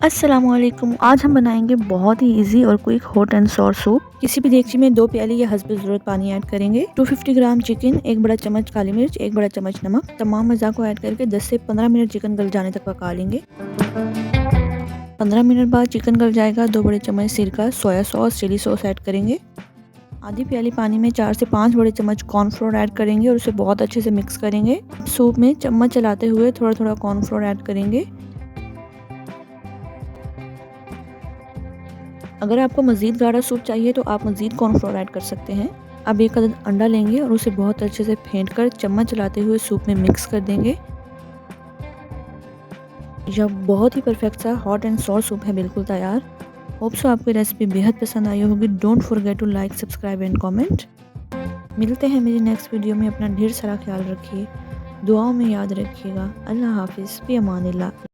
अस्सलामुअलैकुम। आज हम बनाएंगे बहुत ही इजी और quick hot and sour soup. किसी भी देगची में 2 प्याली या हस्ब ज़रूरत पानी ऐड करेंगे। 250 ग्राम चिकन, 1 बड़ा चम्मच काली मिर्च, 1 बड़ा चम्मच नमक, तमाम अज़ा को ऐड करके 10 से 15 मिनट चिकन गल जाने तक पका लेंगे। 15 मिनट बाद चिकन गल जाएगा। 2 बड़े चम्मच सिरका, soya sauce, chilli sauce add करेंगे। आधी प्याली पानी में 4 से 5 बड़े चम्मच कॉर्नफ्लोर ऐड करेंगे और उसे बहुत अच्छे से मिक्स करेंगे। सूप में चम्मच चलाते हुए थोड़ा थोड़ा कॉर्नफ्लोर ऐड करेंगे। अगर आपको मज़ीद गाढ़ा सूप चाहिए तो आप मज़ीद कॉर्नफ्लोर ऐड कर सकते हैं। अब 1 अदद अंडा लेंगे और उसे बहुत अच्छे से फेंट कर चम्मच चलाते हुए सूप में मिक्स कर देंगे। यह बहुत ही परफेक्ट सा हॉट एंड सॉर सूप है बिल्कुल तैयार। होप सो आपको रेसिपी बेहद पसंद आई होगी। Don't forget to like, subscribe and comment. मिलते हैं मेरी नेक्स्ट वीडियो में। अपना ढेर सारा ख्याल रखिए, दुआओं में याद रखिएगा। अल्लाह हाफिज़, फ़ी अमानिल्लाह।